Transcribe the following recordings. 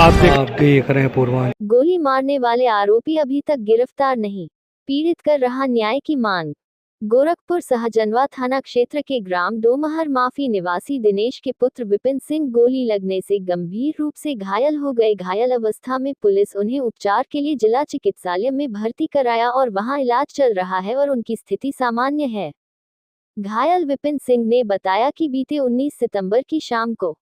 आप देख रहे हैं पूर्वांचल। गोली मारने वाले आरोपी अभी तक गिरफ्तार नहीं, पीड़ित कर रहा न्याय की मांग। गोरखपुर सहजनवा थाना क्षेत्र के ग्राम डोमहर माफी निवासी दिनेश के पुत्र विपिन सिंह गोली लगने से गंभीर रूप से घायल हो गए। घायल अवस्था में पुलिस उन्हें उपचार के लिए जिला चिकित्सालय में भर्ती कराया और वहां इलाज चल रहा है और उनकी स्थिति सामान्य है। घायल विपिन सिंह ने बताया कि बीते 19 सितंबर की शाम को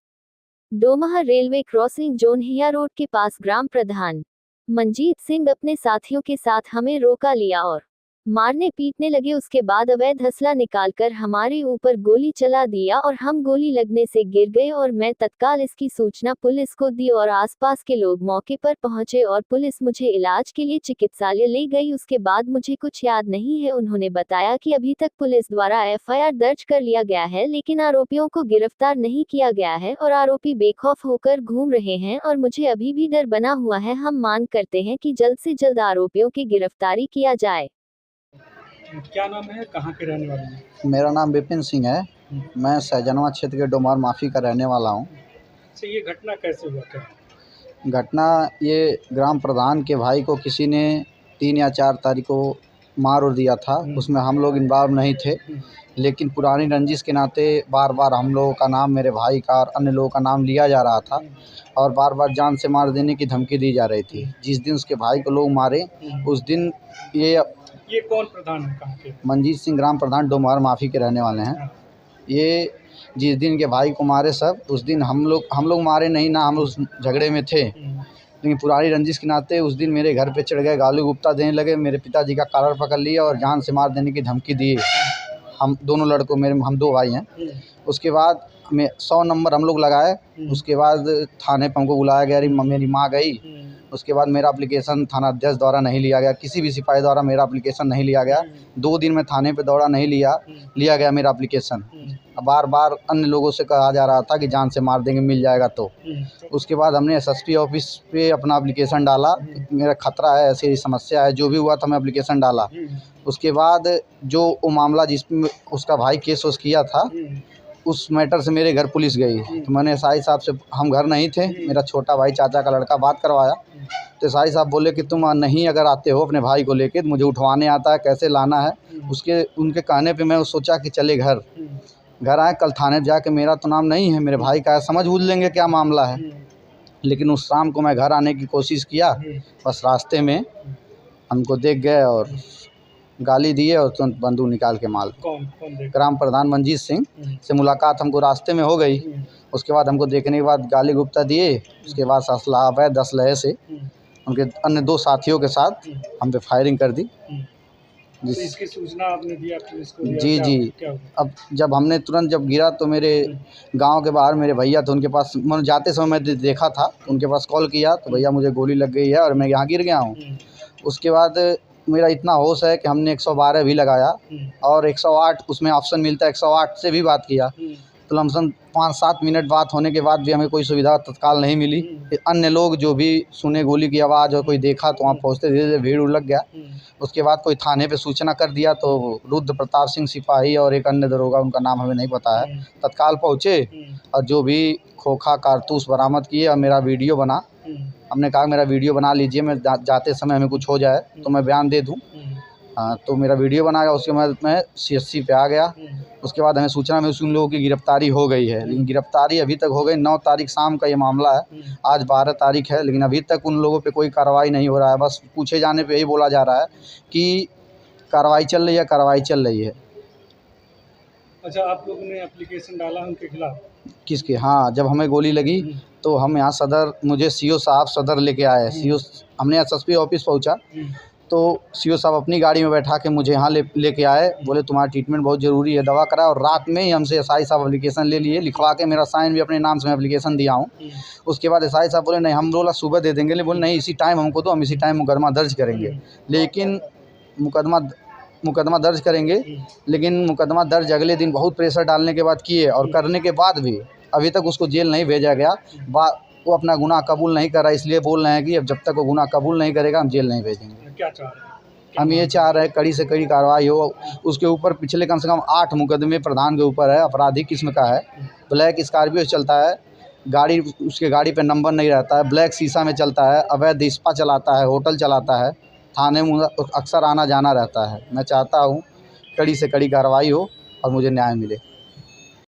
डोमहर रेलवे क्रॉसिंग जोनहिया रोड के पास ग्राम प्रधान मंजीत सिंह अपने साथियों के साथ हमें रोका लिया और मारने पीटने लगे। उसके बाद अवैध हसला निकालकर हमारे ऊपर गोली चला दिया और हम गोली लगने से गिर गए और मैं तत्काल इसकी सूचना पुलिस को दी और आसपास के लोग मौके पर पहुंचे और पुलिस मुझे इलाज के लिए चिकित्सालय ले गई। उसके बाद मुझे कुछ याद नहीं है। उन्होंने बताया कि अभी तक पुलिस द्वारा एफआईआर दर्ज कर लिया गया है, लेकिन आरोपियों को गिरफ्तार नहीं किया गया है और आरोपी बेखौफ होकर घूम रहे हैं और मुझे अभी भी डर बना हुआ है। हम मांग करते हैं कि जल्द से जल्द आरोपियों की गिरफ्तारी किया जाए। क्या नाम है, कहाँ के रहने वाले हैं? मेरा नाम विपिन सिंह है। मैं सहजनवा क्षेत्र के डोमहर माफी का रहने वाला हूँ। अच्छा, ये घटना कैसे हुआ? क्या घटना ये ग्राम प्रधान के भाई को किसी ने 3 या 4 तारीख को मार और दिया था। उसमें हम लोग इन्वॉल्व नहीं थे, लेकिन पुरानी रंजिश के नाते बार बार हम लोगों का नाम, मेरे भाई का और अन्य लोगों का नाम लिया जा रहा था और बार बार जान से मार देने की धमकी दी जा रही थी। जिस दिन उसके भाई को लोग मारे उस दिन ये कौन प्रधान है, कहाँ के? मंजीत सिंह ग्राम प्रधान डोमहर माफी के रहने वाले हैं। ये जिस दिन के भाई को मारे सब, उस दिन हम लोग मारे नहीं ना, हम उस झगड़े में थे, लेकिन पुरानी रंजिश के नाते उस दिन मेरे घर पे चढ़ गए, गाली गुप्ता देने लगे, मेरे पिताजी का कॉलर पकड़ लिया और जान से मार देने की धमकी दी। हम दोनों लड़कों, हम 2 भाई हैं। उसके बाद में 100 नंबर हम लोग लगाए। उसके बाद थाने पर हमको बुलाया गया, मेरी माँ गई। उसके बाद मेरा एप्लीकेशन थाना अध्यक्ष द्वारा नहीं लिया गया, किसी भी सिपाही द्वारा मेरा एप्लीकेशन नहीं लिया गया। 2 दिन में थाने पे दौड़ा, नहीं लिया गया मेरा एप्लीकेशन। बार बार अन्य लोगों से कहा जा रहा था कि जान से मार देंगे, मिल जाएगा तो। उसके बाद हमने एसएसपी ऑफिस पे अपना एप्लीकेशन डाला, मेरा खतरा है, ऐसी समस्या है, जो भी हुआ था मैं एप्लीकेशन डाला। उसके बाद जो वो मामला जिसमें उसका भाई केस किया था, उस मैटर से मेरे घर पुलिस गई। तो मैंने एसआई साहब से, हम घर नहीं थे, मेरा छोटा भाई चाचा का लड़का बात करवाया। तो एसआई साहब बोले कि तुम नहीं अगर आते हो अपने भाई को लेके, तो मुझे उठवाने आता है, कैसे लाना है। उनके कहने पे मैं सोचा कि चले घर आए, कल थाने जाके, मेरा तो नाम नहीं है, मेरे भाई का है, समझ बूझ लेंगे क्या मामला है। लेकिन उस शाम को मैं घर आने की कोशिश किया, बस रास्ते में हमको देख गए और गाली दिए और तुरंत बंदूक निकाल के मार। कौन ग्राम प्रधान मंजीत सिंह से मुलाकात हमको रास्ते में हो गई। उसके बाद हमको देखने के बाद गाली गुप्ता दिए। उसके बाद अवैध असलहे से उनके अन्य 2 साथियों के साथ हम पे फायरिंग कर दी। तो इसकी सूचना आपने दिया पुलिस को? जी। अब जब जब गिरा तो मेरे गांव के बाहर मेरे भैया थे, उनके पास जाते समय मैं देखा था, उनके पास कॉल किया तो भैया मुझे गोली लग गई है और मैं यहाँ गिर गया हूँ। उसके बाद मेरा इतना होश है कि हमने 112 भी लगाया और 108 उसमें ऑप्शन मिलता है, 108 से भी बात किया। तो लमसम 5-7 मिनट बात होने के बाद भी हमें कोई सुविधा तत्काल नहीं मिली। अन्य लोग जो भी सुने गोली की आवाज़ और कोई देखा तो वहाँ पहुँचते धीरे धीरे भीड़ लग गया। उसके बाद कोई थाने पे सूचना कर दिया तो रुद्र प्रताप सिंह सिपाही और एक अन्य दरोगा, उनका नाम हमें नहीं पता है, तत्काल पहुँचे और जो भी खोखा कारतूस बरामद किए और मेरा वीडियो बना। हमने कहा मेरा वीडियो बना लीजिए, मैं जाते समय हमें कुछ हो जाए तो मैं बयान दे दूँ। तो मेरा वीडियो बनाया, उसके बाद मैं CSC पे आ गया। उसके बाद हमें सूचना में उन लोगों की गिरफ्तारी हो गई है, लेकिन गिरफ्तारी अभी तक हो गई। 9 तारीख शाम का ये मामला है, आज 12 तारीख है, लेकिन अभी तक उन लोगों पे कोई कार्रवाई नहीं हो रहा है। बस पूछे जाने पे यही बोला जा रहा है कि कार्रवाई चल रही है। अच्छा, आप लोगों ने एप्लीकेशन डाला उनके खिलाफ? किसके? हाँ, जब हमें गोली लगी तो हम यहाँ सदर, मुझे CO साहब सदर लेके आए। हमने SSP ऑफिस पहुँचा तो CO साहब अपनी गाड़ी में बैठा के मुझे यहाँ लेके आए। बोले तुम्हारा ट्रीटमेंट बहुत ज़रूरी है, दवा करा। और रात में ही हमसे SI साहब एप्लीकेशन ले लिए, लिखवा के मेरा साइन भी अपने नाम से मैं एप्लीकेशन दिया हूँ। उसके बाद SI साहब बोले नहीं, हम बोला सुबह दे देंगे, बोले नहीं इसी टाइम हमको दो, हम इसी टाइम मुकदमा दर्ज करेंगे। लेकिन मुकदमा दर्ज करेंगे, लेकिन मुकदमा दर्ज अगले दिन बहुत प्रेशर डालने के बाद किए और करने के बाद भी अभी तक उसको जेल नहीं भेजा गया। वो अपना गुनाह कबूल नहीं कर रहा, इसलिए बोल रहे हैं कि अब जब तक वो गुनाह कबूल नहीं करेगा हम जेल नहीं भेजेंगे। क्या चाह रहे हैं? हम ये चाह रहे हैं कड़ी से कड़ी कार्रवाई हो। उसके ऊपर पिछले कम से कम 8 मुकदमे प्रधान के ऊपर है, आपराधिक किस्म का है, ब्लैक स्कॉर्पियो चलता है, गाड़ी उसके गाड़ी पे नंबर नहीं रहता है, ब्लैक शीशा में चलता है, अवैध स्पा चलाता है, होटल चलाता है, थाने में अक्सर आना जाना रहता है। मैं चाहता हूँ कड़ी से कड़ी कार्रवाई हो और मुझे न्याय मिले।